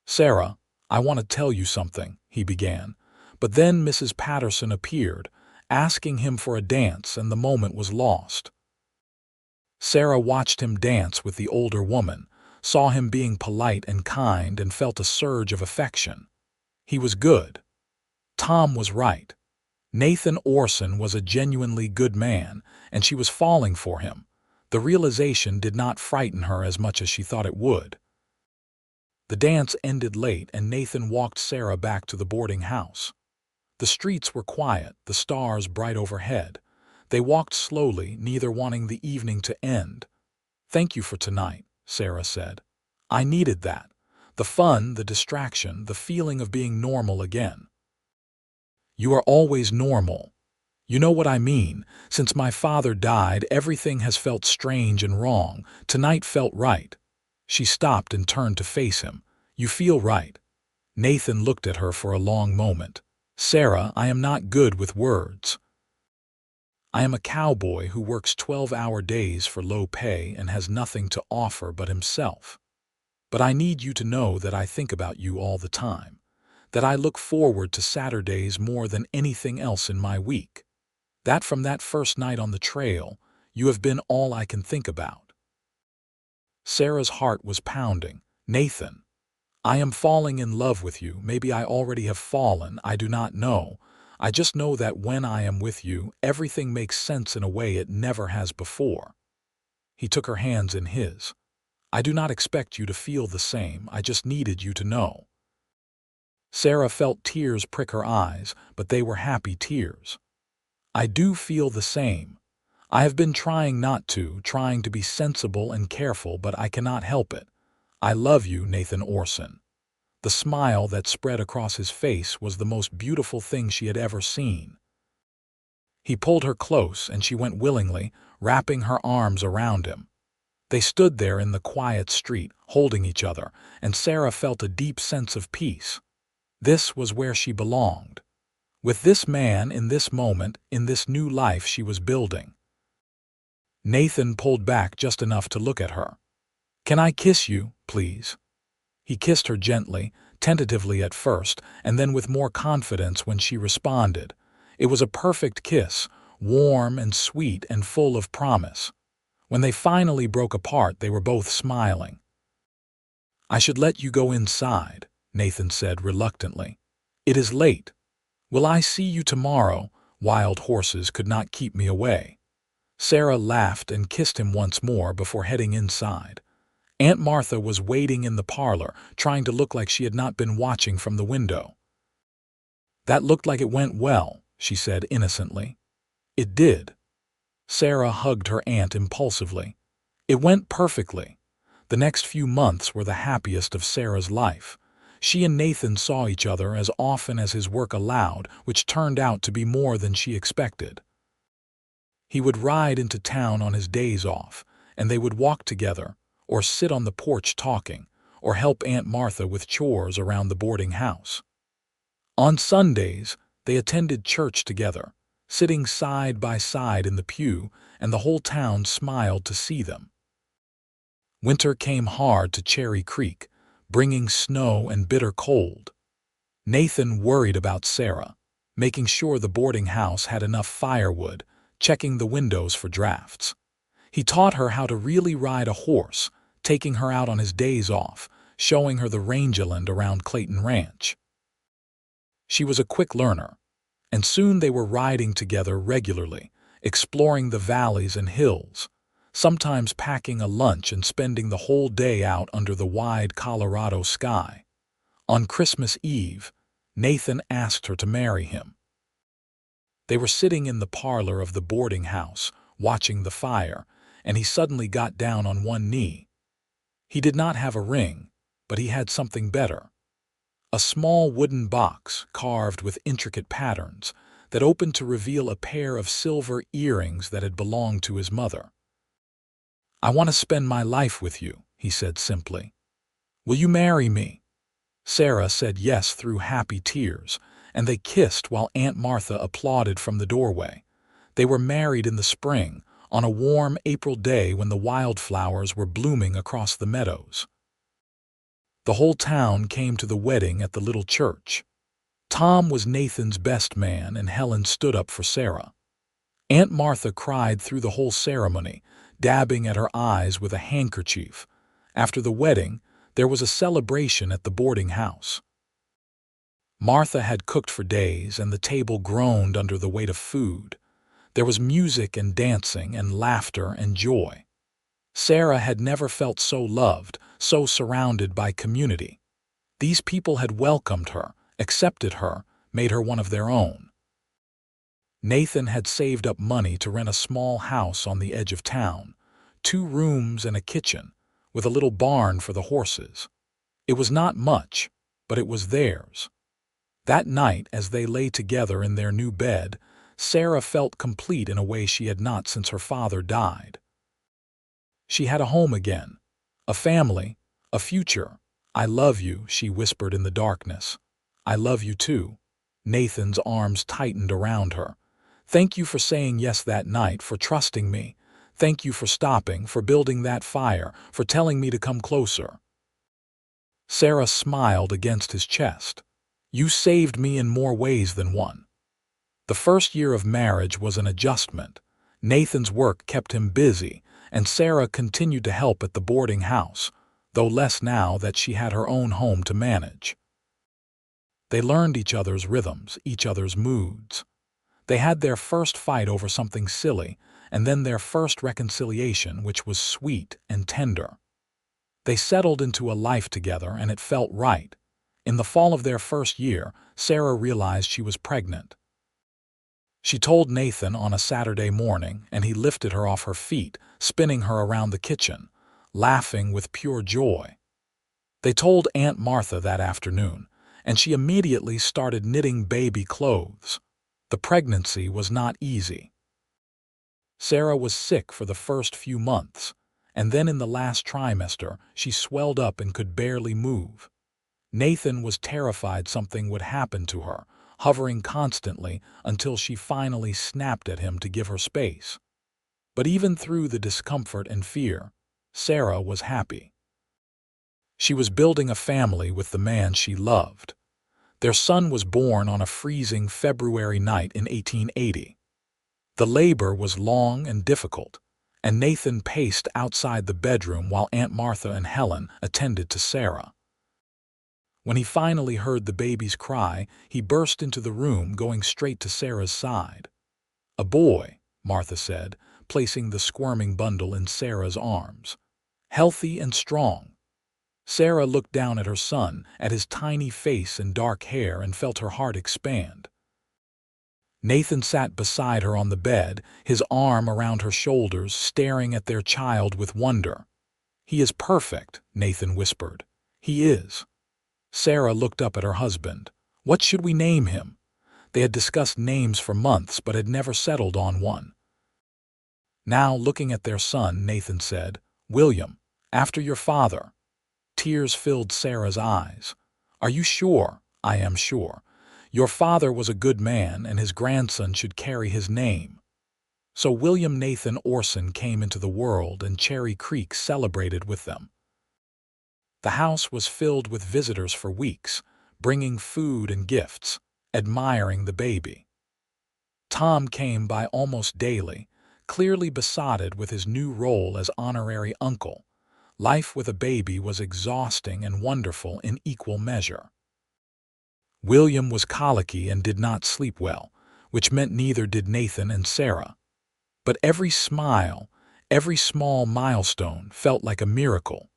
"Sarah, I want to tell you something," he began. But then Mrs. Patterson appeared, asking him for a dance, and the moment was lost. Sarah watched him dance with the older woman, saw him being polite and kind, and felt a surge of affection. He was good. Tom was right. Nathan Orson was a genuinely good man, and she was falling for him. The realization did not frighten her as much as she thought it would. The dance ended late, and Nathan walked Sarah back to the boarding house. The streets were quiet, the stars bright overhead. They walked slowly, neither wanting the evening to end. "Thank you for tonight," Sarah said. "I needed that. The fun, the distraction, the feeling of being normal again." "You are always normal. You know what I mean. Since my father died, everything has felt strange and wrong. Tonight felt right." She stopped and turned to face him. "You feel right." Nathan looked at her for a long moment. "Sarah, I am not good with words. I am a cowboy who works 12-hour days for low pay and has nothing to offer but himself. But I need you to know that I think about you all the time, that I look forward to Saturdays more than anything else in my week. That from that first night on the trail, you have been all I can think about." Sarah's heart was pounding. "Nathan, I am falling in love with you. Maybe I already have fallen, I do not know. I just know that when I am with you, everything makes sense in a way it never has before." He took her hands in his. "I do not expect you to feel the same. I just needed you to know." Sarah felt tears prick her eyes, but they were happy tears. "I do feel the same. I have been trying not to, trying to be sensible and careful, but I cannot help it. I love you, Nathan Orson." The smile that spread across his face was the most beautiful thing she had ever seen. He pulled her close, and she went willingly, wrapping her arms around him. They stood there in the quiet street, holding each other, and Sarah felt a deep sense of peace. This was where she belonged. With this man, in this moment, in this new life she was building. Nathan pulled back just enough to look at her. "Can I kiss you, please?" He kissed her gently, tentatively at first, and then with more confidence when she responded. It was a perfect kiss, warm and sweet and full of promise. When they finally broke apart, they were both smiling. "I should let you go inside," Nathan said reluctantly. "It is late. Will I see you tomorrow? Wild horses could not keep me away." Sarah laughed and kissed him once more before heading inside. Aunt Martha was waiting in the parlor, trying to look like she had not been watching from the window. "That looked like it went well," she said innocently. "It did." Sarah hugged her aunt impulsively. "It went perfectly." The next few months were the happiest of Sarah's life. She and Nathan saw each other as often as his work allowed, which turned out to be more than she expected. He would ride into town on his days off, and they would walk together, or sit on the porch talking, or help Aunt Martha with chores around the boarding house. On Sundays, they attended church together, sitting side by side in the pew, and the whole town smiled to see them. Winter came hard to Cherry Creek, bringing snow and bitter cold. Nathan worried about Sarah, making sure the boarding house had enough firewood, checking the windows for drafts. He taught her how to really ride a horse, taking her out on his days off, showing her the rangeland around Clayton Ranch. She was a quick learner, and soon they were riding together regularly, exploring the valleys and hills, sometimes packing a lunch and spending the whole day out under the wide Colorado sky. On Christmas Eve, Nathan asked her to marry him. They were sitting in the parlor of the boarding house, watching the fire, and he suddenly got down on one knee. He did not have a ring, but he had something better. A small wooden box carved with intricate patterns that opened to reveal a pair of silver earrings that had belonged to his mother. "I want to spend my life with you," he said simply. "Will you marry me?" Sarah said yes through happy tears, and they kissed while Aunt Martha applauded from the doorway. They were married in the spring, on a warm April day when the wildflowers were blooming across the meadows. The whole town came to the wedding at the little church. Tom was Nathan's best man, and Helen stood up for Sarah. Aunt Martha cried through the whole ceremony, dabbing at her eyes with a handkerchief. After the wedding, there was a celebration at the boarding house. Martha had cooked for days, and the table groaned under the weight of food. There was music and dancing and laughter and joy. Sarah had never felt so loved, so surrounded by community. These people had welcomed her, accepted her, made her one of their own. Nathan had saved up money to rent a small house on the edge of town, 2 rooms and a kitchen, with a little barn for the horses. It was not much, but it was theirs. That night, as they lay together in their new bed, Sarah felt complete in a way she had not since her father died. She had a home again, a family, a future. "I love you," she whispered in the darkness. "I love you too." Nathan's arms tightened around her. "Thank you for saying yes that night, for trusting me. Thank you for stopping, for building that fire, for telling me to come closer." Sarah smiled against his chest. "You saved me in more ways than one." The first year of marriage was an adjustment. Nathan's work kept him busy, and Sarah continued to help at the boarding house, though less now that she had her own home to manage. They learned each other's rhythms, each other's moods. They had their first fight over something silly, and then their first reconciliation, which was sweet and tender. They settled into a life together, and it felt right. In the fall of their first year, Sarah realized she was pregnant. She told Nathan on a Saturday morning, and he lifted her off her feet, spinning her around the kitchen, laughing with pure joy. They told Aunt Martha that afternoon, and she immediately started knitting baby clothes. The pregnancy was not easy. Sarah was sick for the first few months, and then in the last trimester, she swelled up and could barely move. Nathan was terrified something would happen to her, hovering constantly until she finally snapped at him to give her space. But even through the discomfort and fear, Sarah was happy. She was building a family with the man she loved. Their son was born on a freezing February night in 1880. The labor was long and difficult, and Nathan paced outside the bedroom while Aunt Martha and Helen attended to Sarah. When he finally heard the baby's cry, he burst into the room, going straight to Sarah's side. "A boy," Martha said, placing the squirming bundle in Sarah's arms. "Healthy and strong." Sarah looked down at her son, at his tiny face and dark hair, and felt her heart expand. Nathan sat beside her on the bed, his arm around her shoulders, staring at their child with wonder. "He is perfect," Nathan whispered. "He is." Sarah looked up at her husband. "What should we name him?" They had discussed names for months but had never settled on one. Now, looking at their son, Nathan said, "William, after your father." Tears filled Sarah's eyes. "Are you sure?" "I am sure. Your father was a good man, and his grandson should carry his name." So William Nathan Orson came into the world, and Cherry Creek celebrated with them. The house was filled with visitors for weeks, bringing food and gifts, admiring the baby. Tom came by almost daily, clearly besotted with his new role as honorary uncle. Life with a baby was exhausting and wonderful in equal measure. William was colicky and did not sleep well, which meant neither did Nathan and Sarah. But every smile, every small milestone felt like a miracle.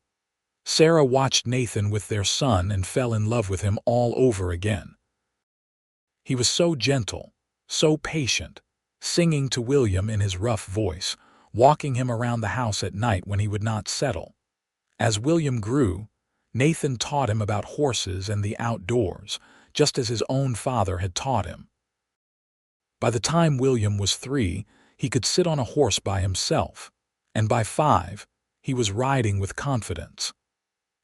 Sarah watched Nathan with their son and fell in love with him all over again. He was so gentle, so patient, singing to William in his rough voice, walking him around the house at night when he would not settle. As William grew, Nathan taught him about horses and the outdoors, just as his own father had taught him. By the time William was 3, he could sit on a horse by himself, and by 5, he was riding with confidence.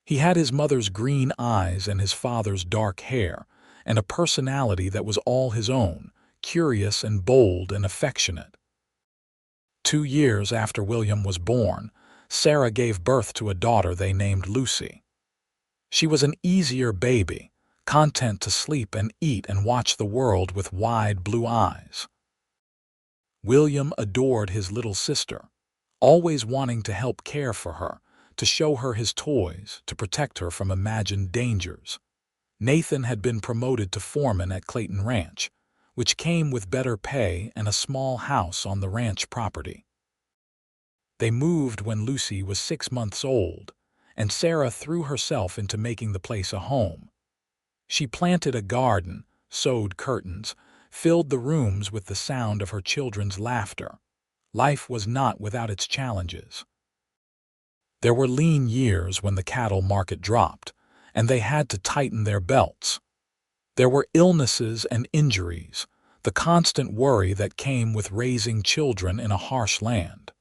He had his mother's green eyes and his father's dark hair, and a personality that was all his own, curious and bold and affectionate. 2 years after William was born, Sarah gave birth to a daughter they named Lucy. She was an easier baby, content to sleep and eat and watch the world with wide blue eyes. William adored his little sister, always wanting to help care for her, to show her his toys, to protect her from imagined dangers. Nathan had been promoted to foreman at Clayton Ranch, which came with better pay and a small house on the ranch property. They moved when Lucy was 6 months old, and Sarah threw herself into making the place a home. She planted a garden, sewed curtains, filled the rooms with the sound of her children's laughter. Life was not without its challenges. There were lean years when the cattle market dropped, and they had to tighten their belts. There were illnesses and injuries, the constant worry that came with raising children in a harsh land.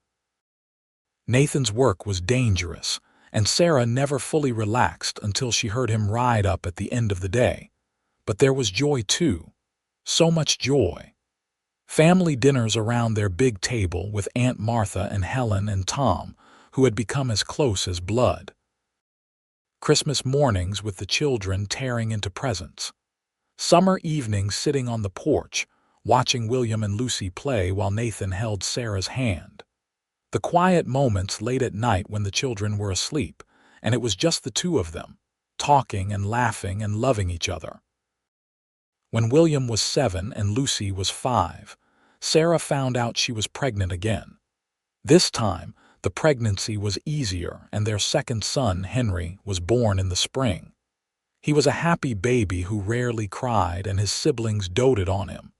Nathan's work was dangerous, and Sarah never fully relaxed until she heard him ride up at the end of the day. But there was joy too, so much joy. Family dinners around their big table with Aunt Martha and Helen and Tom, who had become as close as blood. Christmas mornings with the children tearing into presents. Summer evenings sitting on the porch, watching William and Lucy play while Nathan held Sarah's hand. The quiet moments late at night when the children were asleep, and it was just the two of them, talking and laughing and loving each other. When William was 7 and Lucy was 5, Sarah found out she was pregnant again. This time, the pregnancy was easier, and their second son, Henry, was born in the spring. He was a happy baby who rarely cried, and his siblings doted on him.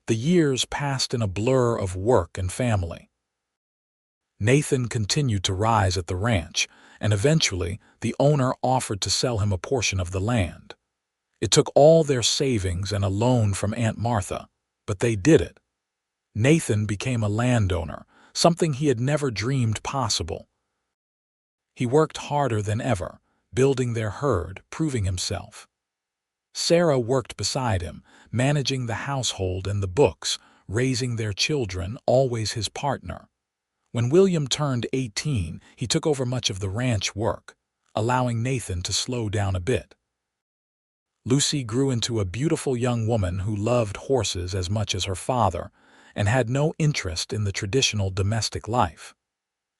The years passed in a blur of work and family. Nathan continued to rise at the ranch, and eventually the owner offered to sell him a portion of the land. It took all their savings and a loan from Aunt Martha, but they did it. Nathan became a landowner, something he had never dreamed possible. He worked harder than ever, building their herd, proving himself. Sarah worked beside him, managing the household and the books, raising their children, always his partner. When William turned 18, he took over much of the ranch work, allowing Nathan to slow down a bit. Lucy grew into a beautiful young woman who loved horses as much as her father and had no interest in the traditional domestic life.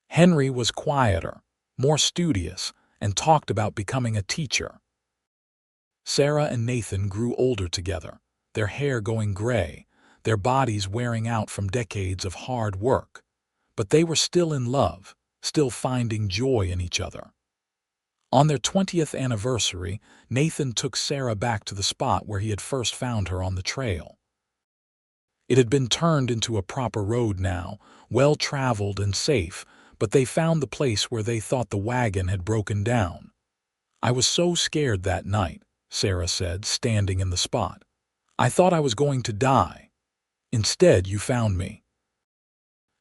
Henry was quieter, more studious, and talked about becoming a teacher. Sarah and Nathan grew older together, their hair going gray, their bodies wearing out from decades of hard work. But they were still in love, still finding joy in each other. On their 20th anniversary, Nathan took Sarah back to the spot where he had first found her on the trail. It had been turned into a proper road now, well-traveled and safe, but they found the place where they thought the wagon had broken down. "I was so scared that night," Sarah said, standing in the spot. "I thought I was going to die. Instead, you found me."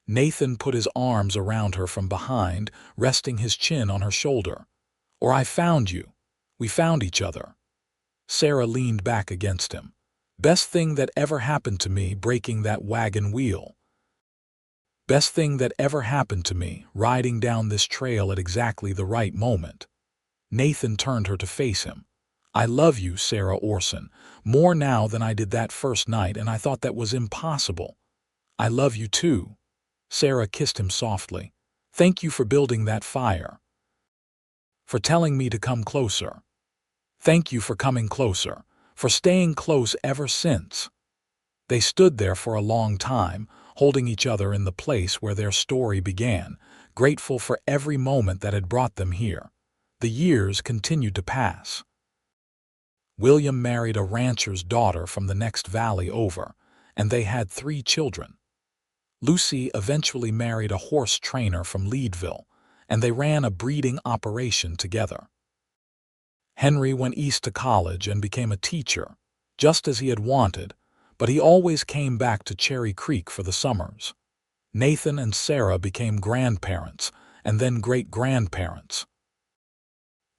Nathan put his arms around her from behind, resting his chin on her shoulder. "Or I found you. We found each other." Sarah leaned back against him. "Best thing that ever happened to me, breaking that wagon wheel. Best thing that ever happened to me, riding down this trail at exactly the right moment." Nathan turned her to face him. "I love you, Sarah Orson, more now than I did that first night, and I thought that was impossible. I love you too." Sarah kissed him softly. "Thank you for building that fire. For telling me to come closer. Thank you for coming closer, for staying close ever since." They stood there for a long time, holding each other in the place where their story began, grateful for every moment that had brought them here. The years continued to pass. William married a rancher's daughter from the next valley over, and they had 3 children. Lucy eventually married a horse trainer from Leadville, and they ran a breeding operation together. Henry went east to college and became a teacher, just as he had wanted, but he always came back to Cherry Creek for the summers. Nathan and Sarah became grandparents, and then great-grandparents.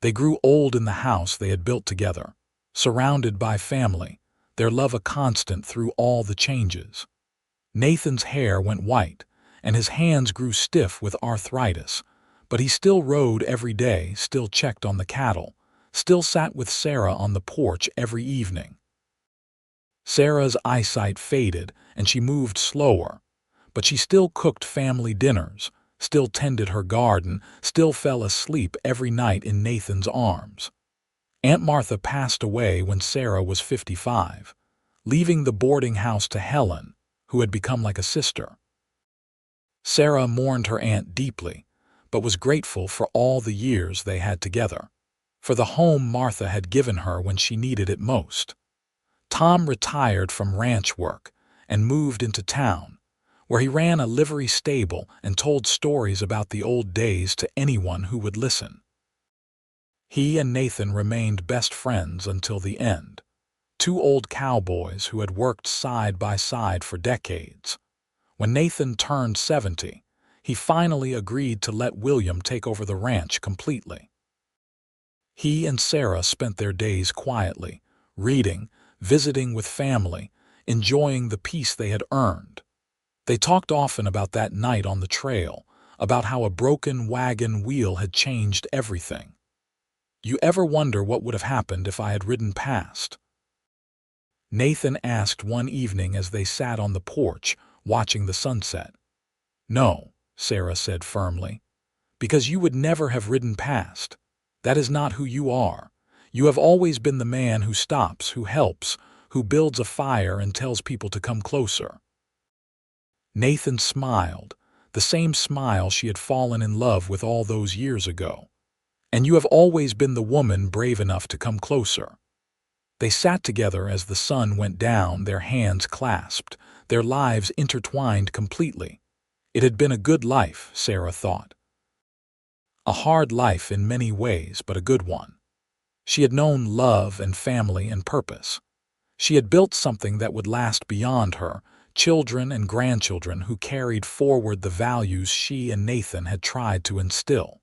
They grew old in the house they had built together, surrounded by family, their love a constant through all the changes. Nathan's hair went white, and his hands grew stiff with arthritis, but he still rode every day, still checked on the cattle, still sat with Sarah on the porch every evening. Sarah's eyesight faded, and she moved slower, but she still cooked family dinners, still tended her garden, still fell asleep every night in Nathan's arms. Aunt Martha passed away when Sarah was 55, leaving the boarding house to Helen, who had become like a sister. Sarah mourned her aunt deeply, but was grateful for all the years they had together, for the home Martha had given her when she needed it most. Tom retired from ranch work and moved into town, where he ran a livery stable and told stories about the old days to anyone who would listen. He and Nathan remained best friends until the end, two old cowboys who had worked side by side for decades. When Nathan turned 70, he finally agreed to let William take over the ranch completely. He and Sarah spent their days quietly, reading, visiting with family, enjoying the peace they had earned. They talked often about that night on the trail, about how a broken wagon wheel had changed everything. "You ever wonder what would have happened if I had ridden past?" Nathan asked one evening as they sat on the porch, watching the sunset. "No," Sarah said firmly, "because you would never have ridden past. That is not who you are. You have always been the man who stops, who helps, who builds a fire and tells people to come closer." Nathan smiled, the same smile she had fallen in love with all those years ago. "And you have always been the woman brave enough to come closer." They sat together as the sun went down, their hands clasped, their lives intertwined completely. It had been a good life, Sarah thought. A hard life in many ways, but a good one. She had known love and family and purpose. She had built something that would last beyond her, children and grandchildren who carried forward the values she and Nathan had tried to instill.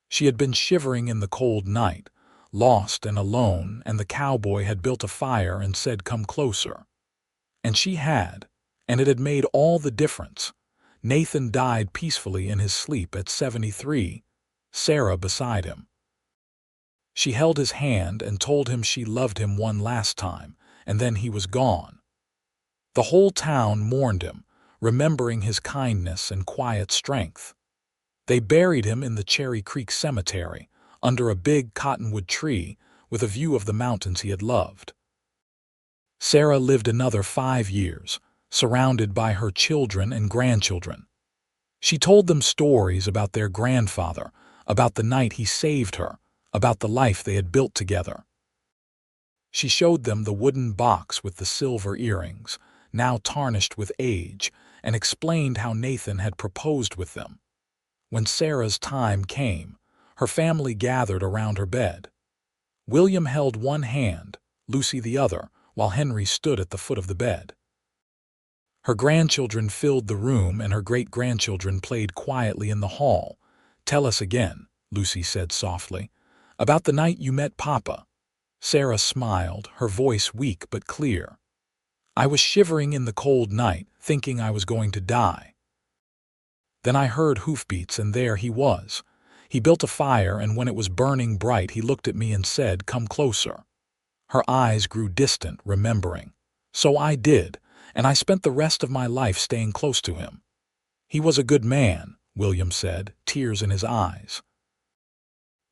She had been shivering in the cold night, lost and alone, and the cowboy had built a fire and said, "Come closer." And she had, and it had made all the difference. Nathan died peacefully in his sleep at 73, Sarah beside him. She held his hand and told him she loved him one last time, and then he was gone. The whole town mourned him, remembering his kindness and quiet strength. They buried him in the Cherry Creek Cemetery, under a big cottonwood tree, with a view of the mountains he had loved. Sarah lived another 5 years, surrounded by her children and grandchildren. She told them stories about their grandfather, about the night he saved her, about the life they had built together. She showed them the wooden box with the silver earrings, now tarnished with age, and explained how Nathan had proposed with them. When Sarah's time came, her family gathered around her bed. William held one hand, Lucy the other, while Henry stood at the foot of the bed. Her grandchildren filled the room, and her great-grandchildren played quietly in the hall. "Tell us again," Lucy said softly, "about the night you met Papa." Sarah smiled, her voice weak but clear. "I was shivering in the cold night, thinking I was going to die. Then I heard hoofbeats, and there he was. He built a fire, and when it was burning bright, he looked at me and said, 'Come closer.'" Her eyes grew distant, remembering. "So I did, and I spent the rest of my life staying close to him." "He was a good man," William said, tears in his eyes.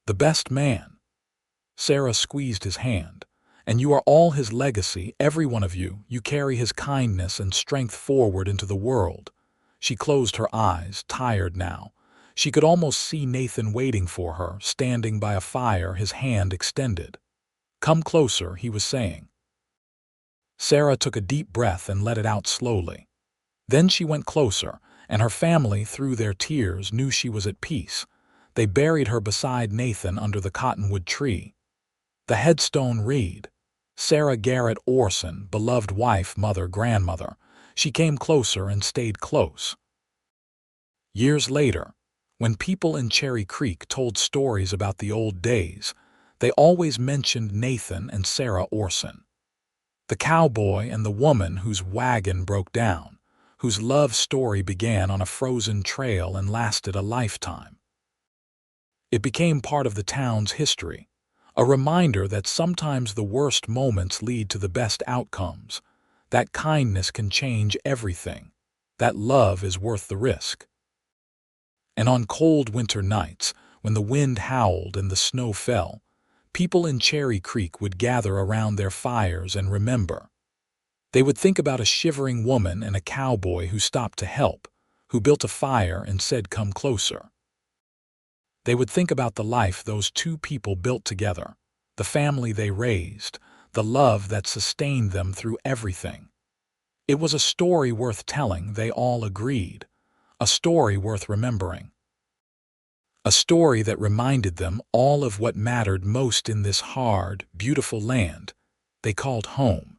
"The best man." Sarah squeezed his hand. "And you are all his legacy, every one of you. You carry his kindness and strength forward into the world." She closed her eyes, tired now. She could almost see Nathan waiting for her, standing by a fire, his hand extended. "Come closer," he was saying. Sarah took a deep breath and let it out slowly. Then she went closer, and her family, through their tears, knew she was at peace. They buried her beside Nathan under the cottonwood tree. The headstone read, "Sarah Garrett Orson, beloved wife, mother, grandmother." She came closer and stayed close. Years later, when people in Cherry Creek told stories about the old days, They always mentioned Nathan and Sarah Orson, the cowboy and the woman whose wagon broke down, whose love story began on a frozen trail and lasted a lifetime. It became part of the town's history, a reminder that sometimes the worst moments lead to the best outcomes, that kindness can change everything, that love is worth the risk. And on cold winter nights, when the wind howled and the snow fell, people in Cherry Creek would gather around their fires and remember. They would think about a shivering woman and a cowboy who stopped to help, who built a fire and said, "Come closer." They would think about the life those two people built together, the family they raised, the love that sustained them through everything. It was a story worth telling, they all agreed, a story worth remembering. A story that reminded them all of what mattered most in this hard, beautiful land they called home.